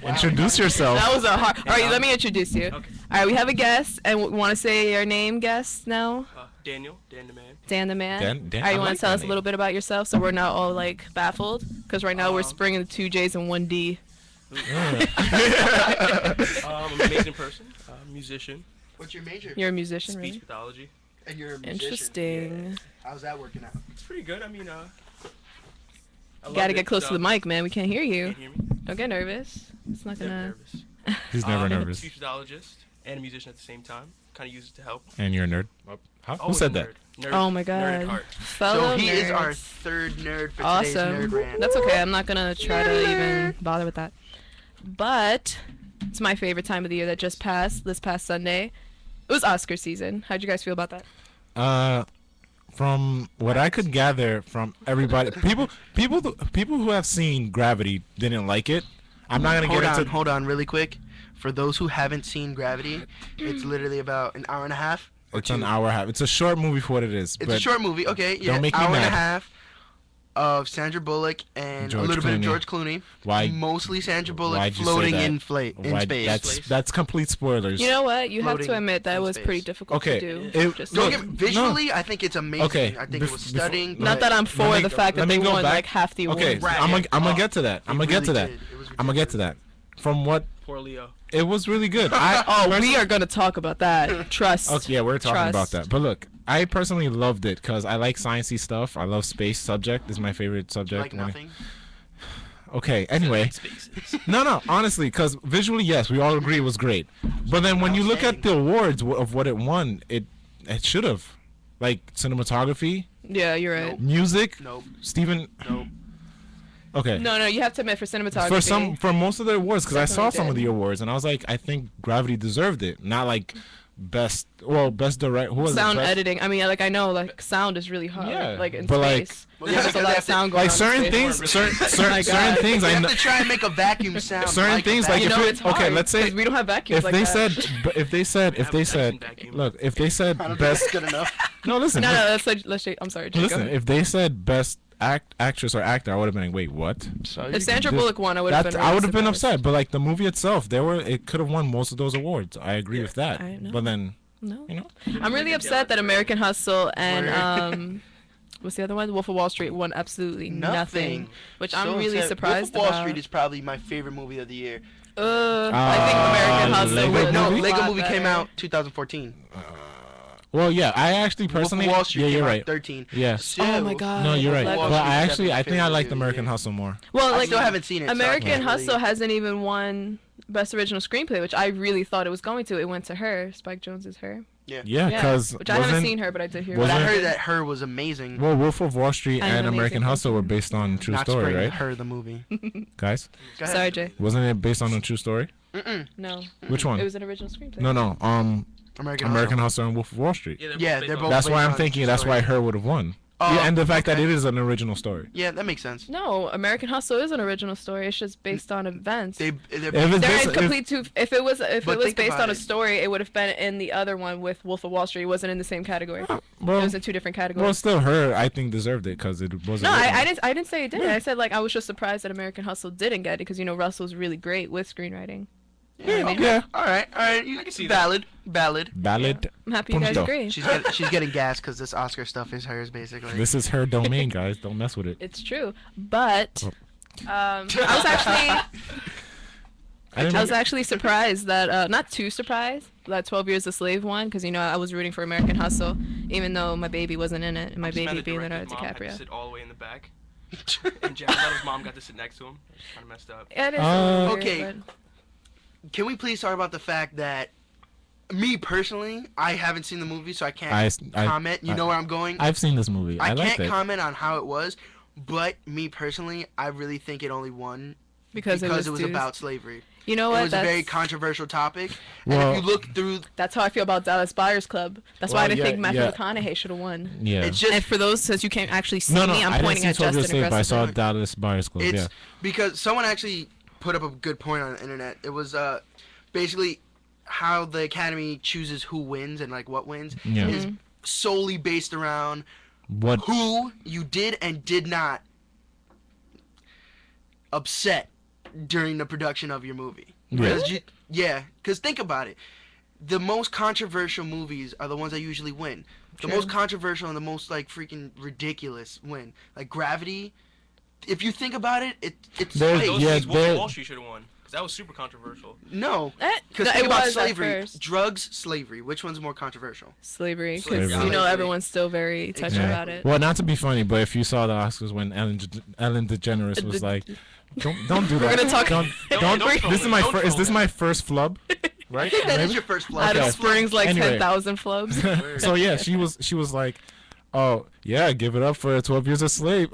Introduce yourself. That was a hard. All right, let me introduce you. Okay. All right, we have a guest, and we want to say your name, guest now. Daniel, Dan the man. Dan the man. Dan, All right, I you want like to tell that us a name. little bit about yourself, so we're not all like baffled, because right now we're springing the 2 J's and 1 D. I'm an amazing person, musician, What's your major? You're a musician, speech really? pathology. And you're a musician. Interesting. How's that working out? It's pretty good. I mean, I You gotta get close to the mic, man. We can't hear you. Can't hear me? Don't get nervous. It's not Never gonna. nervous. He's never nervous. Speech pathologist and a musician at the same time. Kind of use it to help. And you're a nerd. Huh? Who Always said a that? nerd. Nerd. Oh my Nerd god. at heart. Fellow So he is our nerds. third nerd for today's Awesome. nerd rant. That's okay. I'm not gonna try to even bother with that. But it's my favorite time of the year that just passed. This past Sunday, it was Oscar season. How'd you guys feel about that? From what I could gather from everybody, people who have seen Gravity didn't like it. I'm not gonna get into. Hold on, really quick. For those who haven't seen Gravity, it's literally about an hour and a half. It's an hour and a half. It's a short movie for what it is. It's but a short movie, okay? Yeah, don't make me hour and a mad. half of Sandra Bullock and George a little bit of Clooney. George Clooney. Why? Mostly Sandra Bullock Why'd you say floating that? in Why- space. That's complete spoilers. You know what? You have to Floating admit that in was space. pretty difficult Okay, to do. it- Just look, Don't get, visually, I think it's amazing. Okay, I think it was stunning. before- not that I'm for Let me the go- fact let that me they go won back. like half the awards. Okay, Right. I'm gonna Oh, get to that. I'm gonna it get to really that. did. It was I'm gonna get to that. From what Poor Leo. it was really good. We are gonna talk about that. Trust. Okay, yeah, we're talking Trust. about that. But look, I personally loved it because I like sciencey stuff. I love space subject. Is my favorite subject. Like nothing. Okay. Anyway, Spaces. no, honestly, because visually, yes, we all agree it was great. But then when you look at the awards of what it won, it should have, like cinematography, Yeah, you're right. music. Nope. Steven. Nope. Okay. No, you have to admit for cinematography. For most of the awards, because I saw Definitely some of did. the awards and I was like, I think Gravity deserved it. Not like best direct. Who was sound it? Best, editing. I mean, like I know, like sound is really hard. Yeah, Like in but, like- space. Well, yeah, There's a because lot they of have to- sound going Like on certain in space. things, certain my certain God. things. You I have know. to try and make a vacuum sound. Certain like a things, like You if know, it- it's hard. okay, let's say 'cause we don't have vacuums If like they that. said, if they said, vacuum. look, if they said I don't think best, that's good enough. no, listen, No, let's I'm sorry, Jake. listen. If they said best actress or actor, I would have been like, wait, what? If Sandra Bullock won, I would have been. I would have been really surprised. upset. But like the movie itself, it could have won most of those awards. I agree with that. I know. But then, No. you know, I'm really upset that American Hustle and what's the other one? Wolf of Wall Street won absolutely nothing, which I'm So really upset. surprised Wolf of Wall about. Street is probably my favorite movie of the year. I think American Hustle. Lego would No, be a movie? Lego lot movie came better. out 2014. well, yeah, I actually personally, Wolf of Wall Street yeah, came you're out right. 13. Yes. So, Oh my God. No, you're right. Lego. But Wall I Street's actually, I think I definitely liked favorite American movie. Hustle more. Well, I like still haven't seen it. so I American can't really- Hustle hasn't even won Best Original Screenplay, which I really thought it was going to. It went to her. Spike Jones is her. Yeah, because which I haven't seen her, but I did hear. But wasn't- I about heard it. that Her was amazing. Well, Wolf of Wall Street I am and American amazing. Hustle were based on true Not story, Spring, right? Her the movie. Guys, Go ahead. Sorry, Jay. wasn't it based on a true story? Mm-mm. No, Which one? it was an original screenplay. No. American Hustle and Wolf of Wall Street. Yeah, they're both. That's why based I'm on thinking. true That's why story. her would have won. Oh, Yeah, and the fact that okay. it is an original story. Yeah, that makes sense. No, American Hustle is an original story. It's just based on events. They're If it's They're based- in complete two. If it was But think based about on a it. story, it would have been in the other one with Wolf of Wall Street. It wasn't in the same category. It well, was in two different categories. well, still, her I think deserved it because it wasn't. No, written. I didn't say it didn't. I said like I was just surprised that American Hustle didn't get it because Russell's really great with screenwriting. Yeah. All right. You can see valid. Ballad. I'm happy you guys Punto. agree. She's getting gas because this Oscar stuff is hers basically. This is her domain, guys. Don't mess with it. It's true, but Oh. I was actually I didn't I was actually surprised that not too surprised that 12 Years a Slave won because I was rooting for American Hustle even though my baby wasn't in it and my baby being Leonardo Mom had to DiCaprio. sit all the way in the back, and Jared Leto's mom got to sit next to him. Kind of messed up. Yeah, it is a little weird, Okay. but- Can we please talk about the fact that me personally, I haven't seen the movie, so I can't comment. You know where I'm going. I've seen this movie. I I liked can't it. comment on how it was, but me personally, I really think it only won because it was dudes. about slavery. You know It what? was a very controversial topic, Well- and if you look through, That's how I feel about Dallas Buyers Club. That's why I Well, didn't yeah, think Matthew yeah. McConaughey should have won. Yeah. it's just And for those, since you can't actually see no, me, I'm I didn't pointing see at 12 Years Justin Slave, but I saw aggressively. Dallas Buyers Club. it's Yeah. because someone actually put up a good point on the internet. It was basically how the Academy chooses who wins and like what wins Yeah. is solely based around What? who you did and did not upset during the production of your movie. Really? Because think about it. The most controversial movies are the ones that usually win. The True. most controversial and the most like freaking ridiculous win. Like Gravity. If you think about it, it's There- fake. Those yeah, days, Wolf of there- Wall Street should have won. Because that was super controversial. No, Eh, because no, think it about was at slavery, first. drugs, slavery. Which one's more controversial? Slavery, because Slavery. you know Slavery. everyone's still very touchy Exactly. about it. Well, not to be funny, but if you saw the Oscars when Ellen DeGeneres was like, don't do that. We're gonna talk- Don't. Don't troll This is it. my Don't first. Is troll this it. my first flub? Right? I think that is Maybe? your first flop. Out of Okay. Springs, like Anyway. 10,000 flubs. So yeah, she was like, oh yeah, give it up for 12 years a slave.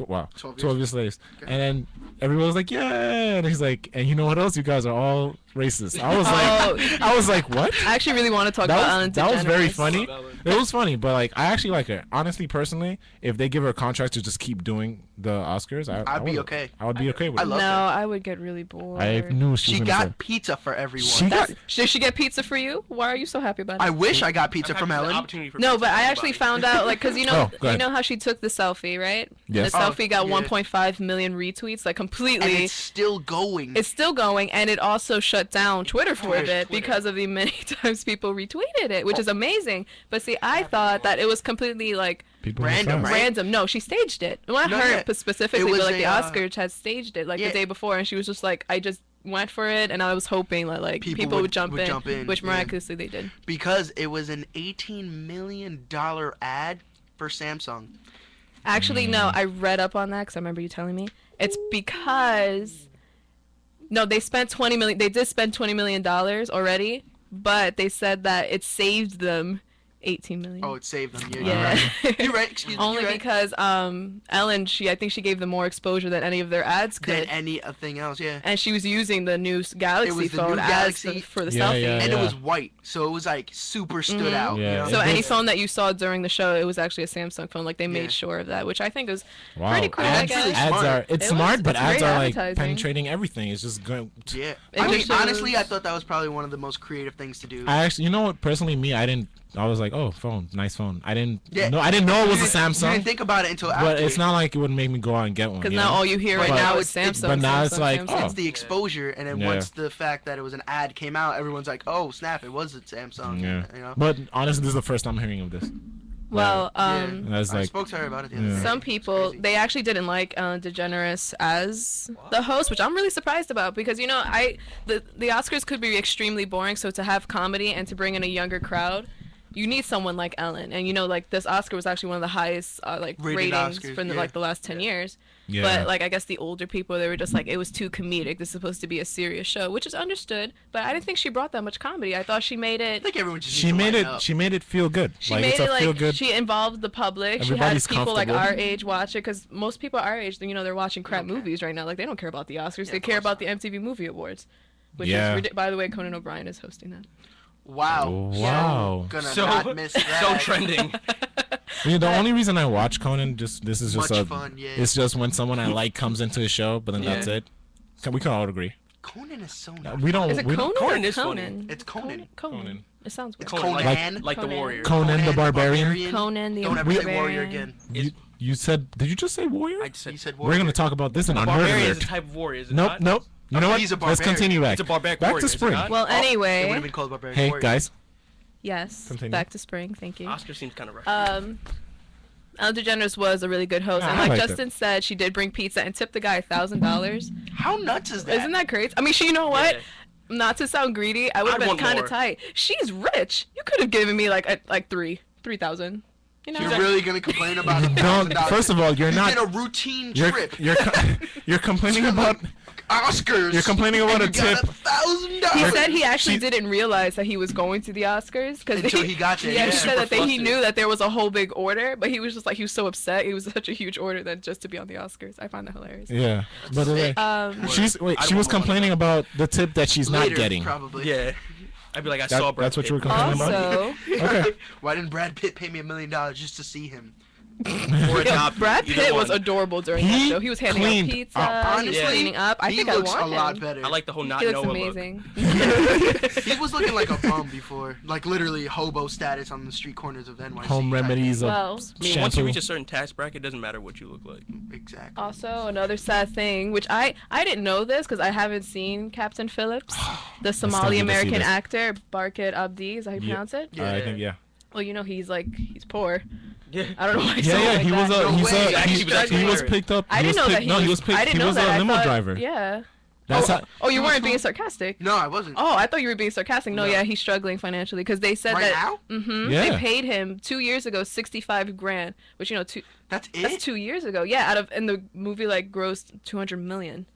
Wow, 12 12 years slaves. And then everyone was like, yeah, and he's like, and you know what else? You guys are all racist. I was like, what? I actually really want to talk about Ellen DeGeneres. That was very funny. Love Ellen. It was funny, but like I actually like her. Honestly, personally, if they give her a contract to just keep doing the Oscars, I'd be would- okay. I would be okay with I it. love No, her. I would get really bored. I knew she She was gonna got pizza for everyone. She got- Did she get pizza for you? Why are you so happy about it? I wish I got pizza I'm from happy for the Ellen. opportunity for No, pizza but for I actually everybody. found out, like, cause you know, Oh, go ahead. how she took the selfie, right? Yes. The selfie got yeah. 1.5 million retweets, like And completely. it's still going. It's still going, and it also shut down Twitter for a Twitter. bit because of the many times people retweeted it, which is amazing. But see, I thought that it was completely like People Random, were fast. right? random. No, she staged it. Not No, her yeah. specifically, It was but like a, the Oscars had staged it like yeah. the day before, and she was just like, I just went for it, and I was hoping that like people would jump in, which yeah. miraculously they did. Because it was an $18 million ad for Samsung. Actually, no, I read up on that because I remember you telling me. It's because no, they spent 20 million. They did spend $20 million already, but they said that it saved them 18 million. Oh, it saved them. Yeah, yeah. You're right. You're right. Excuse me. Only you're right. because Ellen, I think she gave them more exposure than any of their ads Than could. anything else, yeah. And she was using the new Galaxy was the phone new as Galaxy. for the Yeah, selfie. yeah. And it was white, so it was like super stood out. Yeah. You know? So It any did. phone that you saw during the show, it was actually a Samsung phone. Like they made Yeah. sure of that, which I think is Wow. pretty cool. I Ads, guess. really ads smart. are it's It smart, was- but it's ads great are like advertising. penetrating everything. It's just going. Yeah. It I mean, just shows- honestly, I thought that was probably one of the most creative things to do. I actually, you know what? Personally, me, I was like, oh, phone, nice phone. I didn't Yeah. know. I didn't know it was a You Samsung. didn't think about it until after. But it's not like it would make me go out and get one. Because you now know? all you hear But right now now is it's- Samsung. but now it's Samsung, like, Samsung. oh. It's the exposure, and then Yeah. once the fact that it was an ad came out, everyone's like, "Oh snap! It was a Samsung." Yeah. You know. But honestly, this is the first time I'm hearing of this. Well, Yeah. That's I like, spoke to her about it the other Yeah. day. some It's people crazy. they actually didn't like Ellen DeGeneres as the host, which I'm really surprised about because you know the Oscars could be extremely boring. So to have comedy and to bring in a younger crowd, you need someone like Ellen. And you know, like this Oscar was actually one of the highest like Rated ratings Oscars, from yeah. like the last 10 years. yeah. But like I guess the older people, they were just like it was too comedic. This is supposed to be a serious show, which is understood. But I didn't think she brought that much comedy. I thought she made I it. think everyone just she needs to made lighten it. up. She made it feel good. She like made it's it a like feel good. she involved the public. Everybody's She had people like comfortable. our age watch it because most people our age, you know, they're watching crap movies right now. Like they don't care about the Oscars. Yeah, they of care course about the MTV Movie Awards, which Yeah. is by the way, Conan O'Brien is hosting that. Wow. Wow. Gonna So, not miss that. so trending. The only reason I watch Conan, this is just Much fun, yeah. It's just when someone I like comes into a show, but then that's Yeah. it. We can all agree. Conan is so not. We don't. Is it we Conan? don't, Conan or is funny. Conan? It's Conan. Conan. It sounds weird. It's Conan, Conan. like the Conan. warrior. Conan the Barbarian. Conan the Don't ever say Barbarian. warrior again. You said? Did you just say warrior? I just said You said We're warrior. gonna talk about this in a our nerd barbarian is a alert. type of warrior, is it Nope, not? nope. You know what? He's a Let's barbarian. continue back. It's a barbaric Back warrior, to is it spring. not? Well, It would have anyway, been called barbarian Hey warrior. guys. yes. Continue. Back to spring. Thank you. Oscar seems kind of rough. Ellen DeGeneres was a really good host, Yeah, and I like liked it. Justin said, she did bring pizza and tipped the guy $1,000. How nuts is that? Isn't that crazy? I mean, you know what? Yeah. Not to sound greedy, I would have I'd been want kind of more. tight. She's rich. You could have given me like 3,000. You know. You're really gonna complain about Don't. $1,000? First of all, you're You not. did a routine You're trip. you're complaining about. Oscars. You're complaining about and a you got tip. $1,000. He said he actually She- didn't realize that he was going to the Oscars because Until he got there, Yeah, he he was said super that he flustered. knew that there was a whole big order, but he was just like he was so upset. It was such a huge order that just to be on the Oscars. I find that hilarious. Yeah. By the way, Um, wait. I She don't was want one. complaining about the tip that she's not Later, getting. Probably. Yeah. I'd be like, I saw Brad That's what Pitt. you were complaining about. also, Okay. Why didn't Brad Pitt pay me $1 million just to see him? Or adopt Brad either Pitt was one. adorable during He that show. He was handing cleaned out pizza. up. He was Honestly, cleaning up. I he think looks I want a lot him. better. I like the whole not He looks Noah amazing. He was looking like a bum before, like literally hobo status on the street corners of NYC. Home type remedies thing. of Well, look. I mean, once you shampoo. reach a certain tax bracket, it doesn't matter what you look like. Exactly. also, another sad thing, which I didn't know this because I haven't seen Captain Phillips, the still need Somali to see American this. actor Barkit Abdi. Is that how you Yeah. pronounce it? Yeah. I think yeah. Well, you know he's poor. Yeah. I don't know why. Yeah, yeah. Like He was that. a No he's way. a Actually, he, was actually he was hilarious. picked up. I didn't know that No, he was picked. I didn't He know was that. a I limo thought- driver. Yeah. That's oh, how. oh, you weren't being sarcastic. No, I wasn't. Oh, I thought you were being sarcastic. No, No. yeah, he's struggling financially because they said Right that. now? Yeah. They paid him 2 years ago 65 grand, which That's it. that's 2 years ago. Yeah, and the movie like grossed 200 million.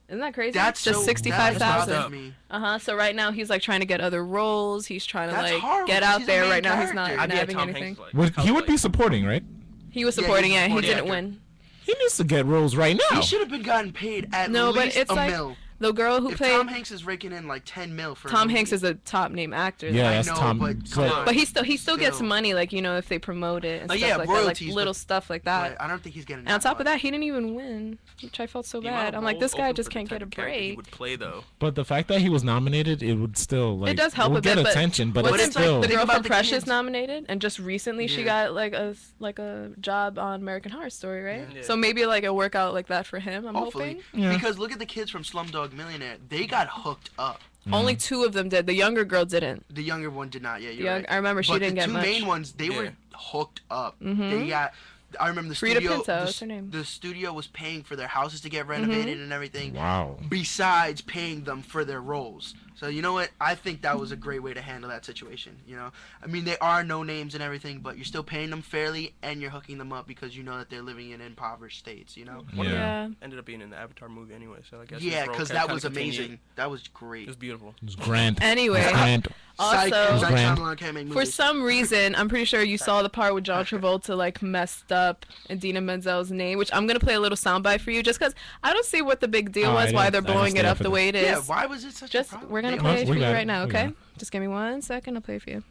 Isn't that crazy? That's just so, 65,000. That's me. So right now he's like trying to get other roles. He's trying to That's like horrible, get 'cause out he's a there. main Right now he's not character. I'd be at having Tom anything. Hanks, like, He would be like- supporting, right? He was Yeah, supporting he's it. He supporting didn't actor. win. He needs to get roles right now. He should have been gotten paid at No, but least it's a like mil. the girl who If played Tom Hanks is raking in like 10 mil for a Tom movie, Hanks is a top name actor. Yeah, I that's know, Tom. but come on. But he still gets Still. money, like, you know, if they promote it and Like, stuff yeah, like royalties, that, like little but- stuff like that. But I don't think he's getting. And on top of much. that, he didn't even win, which I felt so The amount bad. of I'm like, roles this guy open just for the can't type get a of character He break. would play though. But the fact that he was nominated, it would still like. It does help will a get bit, but attention, but Wasn't it's still. the Think girl about from the Precious kids. nominated, and just recently she Yeah. got like a job on American Horror Story, right? Yeah. So maybe like it'll work out like that for him. I'm Hopefully, hoping. Yeah. because look at the kids from Slumdog Millionaire. They got hooked up. Only 2 of them did. The younger girl didn't. The younger one did not. Yeah, you're Young, right. I remember she But didn't the get two much. main ones, they Yeah. were hooked up. Mhm. They got. I remember the Frida studio. Pinto, what's her name? The studio was paying for their houses to get renovated and everything. Wow. Besides paying them for their roles. So you know what? I think that was a great way to handle that situation. You know, I mean, they are no names and everything, but you're still paying them fairly, and you're hooking them up because you know that they're living in impoverished states. You know. One of them Yeah. ended up being in the Avatar movie anyway, so I guess. Yeah, his role because kinda that was continued. amazing. That was It great. was beautiful. It was grand. Anyway, It was grand. Psych, also Psych Grand. Shyamalan can't make for movies. some reason, I'm pretty sure you saw the part where John Travolta like messed up Idina Menzel's name, which I'm gonna play a little soundbite for you, just because I don't see what the big deal Oh, was, I why didn't- they're I didn't blowing stay it up up for the that. way it Yeah, is. why was it such Just a problem? we're gonna They- play it we for you got it, right now, we okay? got it. Just give me 1 second. I'll play it for you.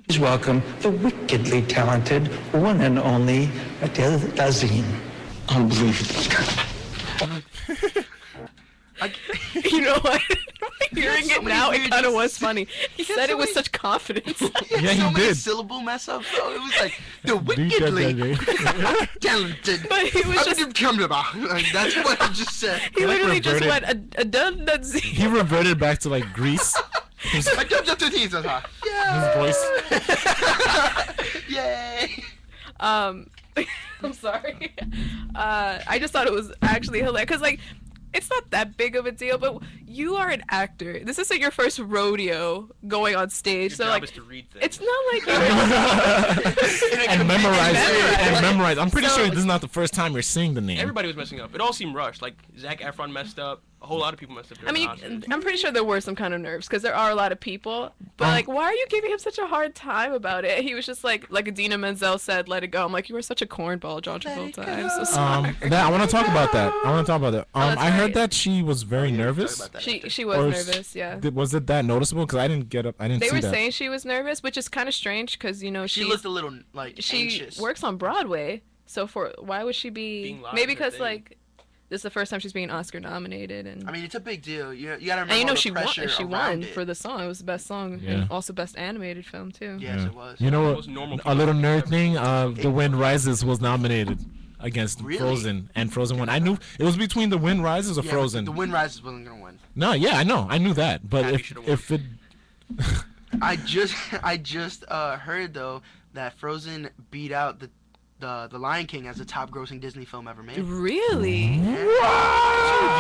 Please welcome the wickedly talented one and only Adele Dazeem. Unbelievable. You know what? Hearing so it many now, it weird- kind of was funny. He had said so it with many- such confidence. He had Yeah, he so many did. syllable mess ups though. It was like the wickedly talented. But he was just like, that's what I just said. he literally just reverted- went a done that's He reverted back to like Greece. His I jumped up to the teeth. Yeah. voice. Yay. I'm sorry. I just thought it was actually hilarious because like it's not that big of a deal, but you are an actor. This isn't your first rodeo going on stage, Your so job like is to read things. it's not like you're and memorize memorize and it. memorize. I'm pretty So- sure this is not the first time you're seeing the name. Everybody was messing up. It all seemed rushed. Like Zac Efron messed up. A whole lot of people messed up. I mean, during the Oscars. I'm pretty sure there were some kind of nerves because there are a lot of people. But like, why are you giving him such a hard time about it? He was just like Idina Menzel said, "Let it go." I'm like, you were such a cornball, John Travolta. I'm so sorry. I want to talk about that. that's I heard right. that she was very Sorry nervous. about that. She was Or nervous, yeah. Was it that noticeable? Because I didn't get up. I didn't They see were that. saying she was nervous, which is kind of strange because you know She looked a little like she anxious. works on Broadway, so why would she be? Being loud Maybe is her because thing. like this is the first time she's being Oscar nominated, and I mean, it's a big deal. You gotta remember and you know all the she won. pressure She around won it. for the song. It was the best song Yeah. and also best animated film too. Yes, Yeah. it was. You know Most normal what? A little people nerd ever. thing. The Wind Rises was nominated against Really? Frozen, and Frozen won. I knew it was between The Wind Rises or Yeah, Frozen. The Wind Rises wasn't gonna win. No, yeah, I know, I knew that. But Happy if should've won. it, I just heard though that Frozen beat out the Lion King as the top grossing Disney film ever made. Really?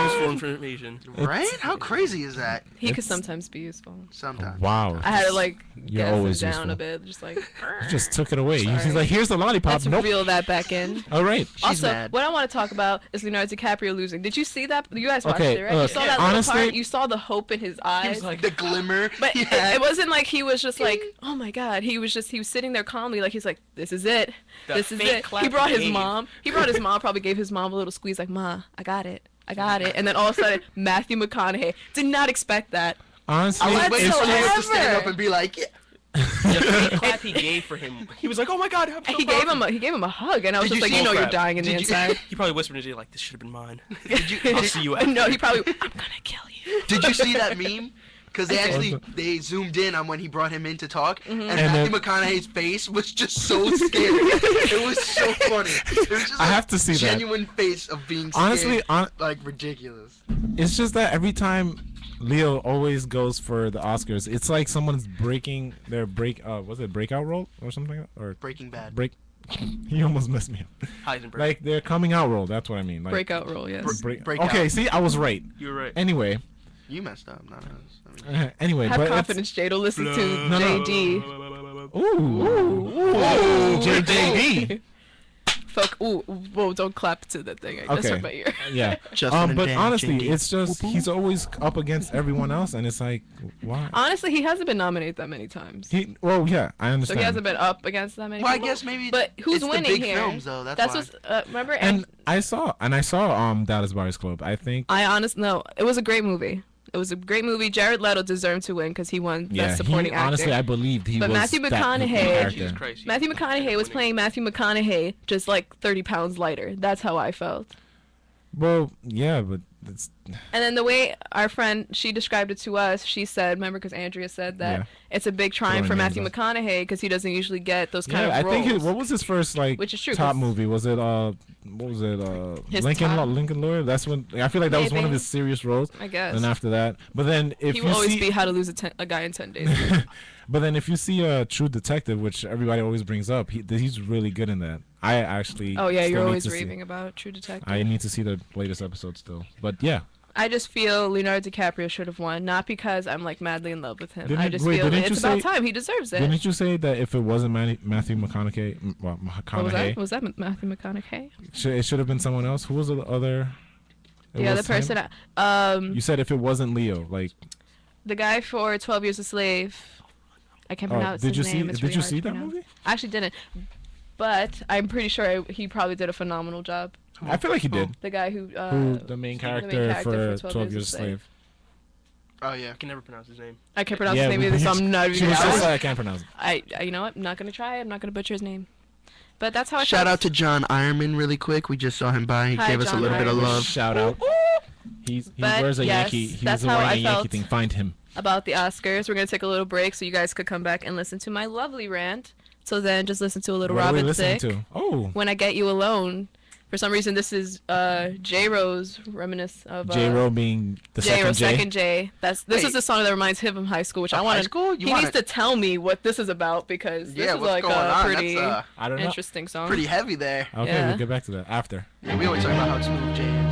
Useful information. Right? How crazy is that? He could It's- sometimes be useful. Sometimes. wow, I had to like You're get him always down useful. a bit, just like. you just took it away. He's Sorry. like, here's the lollipop. Let's Nope. reel that back in. All right. She's Also, mad. what I want to talk about is Leonardo DiCaprio losing. Did you see that? You guys watched Okay, it, right? You saw that little honestly- part. You saw the hope in his eyes. He was like, The glimmer. but yeah. it wasn't like he was just like, oh my god. He was sitting there calmly, like he's like, this is it. The This is fake it. clap He brought he his gave. mom. He brought his mom. Probably gave his mom a little squeeze, like, Ma, I got it. I got it. And then all of a sudden, Matthew McConaughey did not expect that. Honestly, I was waiting it's for just, him to stand Whatsoever. up and be like, yeah. The fake clap he gave for him, he was like, "Oh my God, I'm so He proud gave of you." him a hug, and I was Did just you like, see- you're Crap. dying in the Did you- inside. He probably whispered in his ear like, "This should have been mine." Did you, I'll see you after. No, he probably. I'm gonna kill you. Did you see that meme? Because they I did. actually they zoomed in on when he brought him in to talk, and And Matthew then- McConaughey's face was just so scared. It was so funny. It was just I a have to see that. genuine face of being scared. Honestly, like ridiculous. it's just that every time Leo always goes for the Oscars, it's like someone's breaking their was it breakout role or something like that? Or Breaking Bad. break. He almost messed me up. Heisenberg. Like their coming out role. That's what I mean. Like, Breakout role, yes. Breakout. Okay, see, I was right. you were right. Anyway, You messed up, not us. I mean, anyway, Have but confidence, Jado. Listen to No, no. JD. Ooh, JJD. Fuck. Ooh, whoa! Don't clap to that thing. I just Okay. hurt my ear. Yeah. Justin and But Dan, honestly, JD. it's just he's always up against everyone else, and it's like, why? Honestly, he hasn't been nominated that many times. Well, yeah, I So understand. he hasn't been up against that many. Well, I people. guess maybe. But who's it's winning the big here? films, though. That's why. what's remember. and I saw Dallas Buyers Club. I think I honestly no. It was a great movie. It was a great movie. Jared Leto deserved to win because he won Best Supporting Actor. honestly I believed he But was Matthew that McConaughey- character. Jesus Christ. he- Matthew McConaughey was playing Matthew McConaughey, just like 30 pounds lighter. That's how I felt. Well, yeah, but it's And then the way our friend, she described it to us, she said, remember, because Andrea said that Yeah. it's a big triumph for Throwing Matthew names McConaughey because he doesn't usually get those kind yeah. I of roles. think what was his first like Which is true, top 'cause- movie? Was it what was it His Lincoln top- Lincoln Lawyer? That's when I feel like that was one of Maybe. his serious roles. I guess. And after that, but then if He you will always see, be How to Lose a Guy in 10 Days. but then if you see True Detective, which everybody always brings up, he's really good in that. I actually Oh, yeah, still you're need always to see- raving about True Detective. I need to see the latest episode still, but yeah. I just feel Leonardo DiCaprio should have won, not because I'm like madly in love with him. I just wait, feel didn't you it's about say- time. He deserves it. Didn't you say that if it wasn't Matthew McConaughey, What was McConaughey, that? Was that Matthew McConaughey? it should have been someone else? Who was the other? It The other was him? person, You said if it wasn't Leo, like. the guy for 12 Years a Slave. I can't pronounce did you his see? name. It's Did really you hard see to that pronounce. movie? I actually didn't, but I'm pretty sure he probably did a phenomenal job. I feel like he did. The guy who The main character for 12 Years a Slave. Oh yeah. I can never pronounce his name. I can't pronounce Yeah, his name either, so I'm not She even was gonna just try. like, I can't pronounce it. I you know what? I'm not gonna try. I'm not gonna butcher his name. But that's how I Shout felt. out to John Ironman really quick. We just saw him by. He Hi, gave us a John little bit of Ironman. love. Shout out. He But wears a yes, Yankee. He that's was how wearing I a Yankee felt. thing. Find him. about the Oscars. We're gonna take a little break so you guys could come back and listen to my lovely rant. So then, just listen to a little What are we Robin listening Thicke. to? Oh, When I Get You Alone. For some reason, this is J-Ro's reminisce of J-Ro being the J-Ro, second J. second J. This Wait. is the song that reminds him of high school, which I Of want high to. school? You He wanna- needs to tell me what this is about because this Yeah, is what's like going a on? pretty That's I don't know. interesting song. pretty heavy there. Okay, Yeah. we'll get back to that after. Yeah, we always talk about how smooth Jay